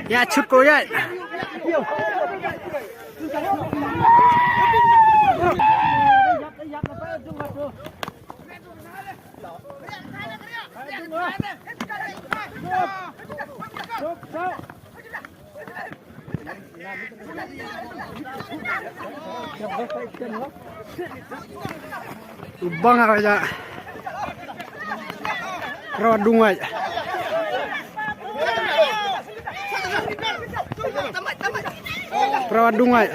Ya chút cô vậy. Bang aja. Rawat dungai. Rawat dungai.